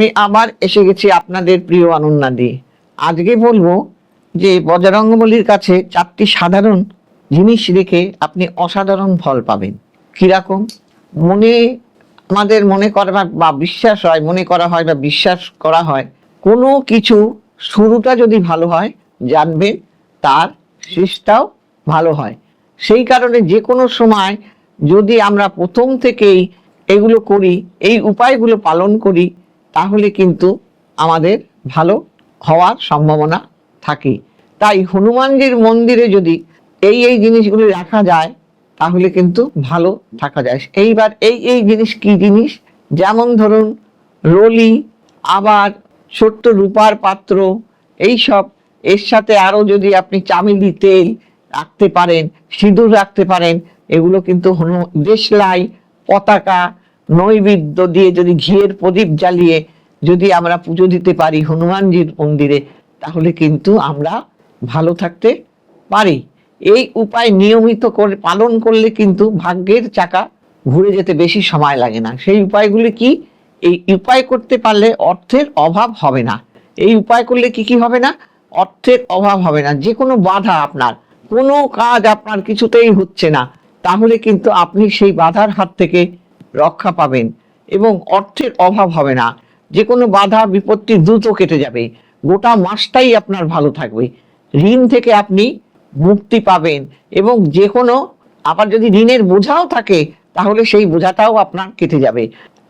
আমি আবার এসে গেছি আপনাদের প্রিয় অনন্যাদি। আজকে বলবো যে বজরংবলীর কাছে 4টি সাধারণ জিনিস রেখে আপনি অসাধারণ ফল পাবেন। কিরকম? আমাদের মনে করা বা বিশ্বাস হয়, মনে করা হয় বা বিশ্বাস করা হয়, কোনো কিছু শুরুটা যদি ভালো হয় জানবেন তার শেষটাও ভালো হয়। সেই কারণে যে কোনো সময় যদি আমরা প্রথম থেকেই এগুলো করি, এই উপায়গুলো পালন করি, তাহলে কিন্তু আমাদের ভালো হওয়ার সম্ভাবনা থাকে। তাই হনুমানজির মন্দিরে যদি এই জিনিসগুলো রাখা যায় তাহলে কিন্তু ভালো থাকা যায়। এইবার এই জিনিস কি জিনিস? যেমন ধরুন রলি, আবার ছোট্ট রূপার পাত্র, এইসব। এর সাথে আরো যদি আপনি চামেলি তেল রাখতে পারেন, সিঁদুর রাখতে পারেন, এগুলো কিন্তু দেশলাই, পতাকা, নৈবেদ্য দিয়ে যদি ঘিয়ের প্রদীপ জ্বালিয়ে যদি আমরা পুজো দিতে পারি হনুমানজির মন্দিরে, তাহলে কিন্তু আমরা ভালো থাকতে পারি। এই উপায় নিয়মিত করে পালন করলে কিন্তু ভাগ্যের চাকা ঘুরে যেতে বেশি সময় লাগে না। সেই উপায়গুলি কি? এই উপায় করতে পারলে অর্থের অভাব হবে না। এই উপায় করলে কি হবে না? অর্থের অভাব হবে না। যে কোনো বাধা, আপনার কোনো কাজ আপনার কিছুতেই হচ্ছে না, তাহলে কিন্তু আপনি সেই বাধার হাত থেকে রক্ষা পাবেন এবং অর্থের অভাব হবে না। যে কোনো বাধা বিপত্তি দ্রুত কেটে যাবে, গোটা মাসটাই আপনার ভালো থাকবে। ঋণ থেকে আপনি মুক্তি পাবেন এবং যে কোনো, আবার যদি ঋণের বোঝাও থাকে তাহলে সেই বোঝাটাও আপনার কেটে যাবে।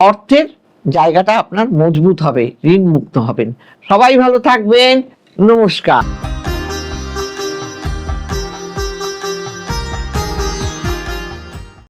অর্থের জায়গাটা আপনার মজবুত হবে, ঋণ মুক্ত হবেন। সবাই ভালো থাকবেন। নমস্কার।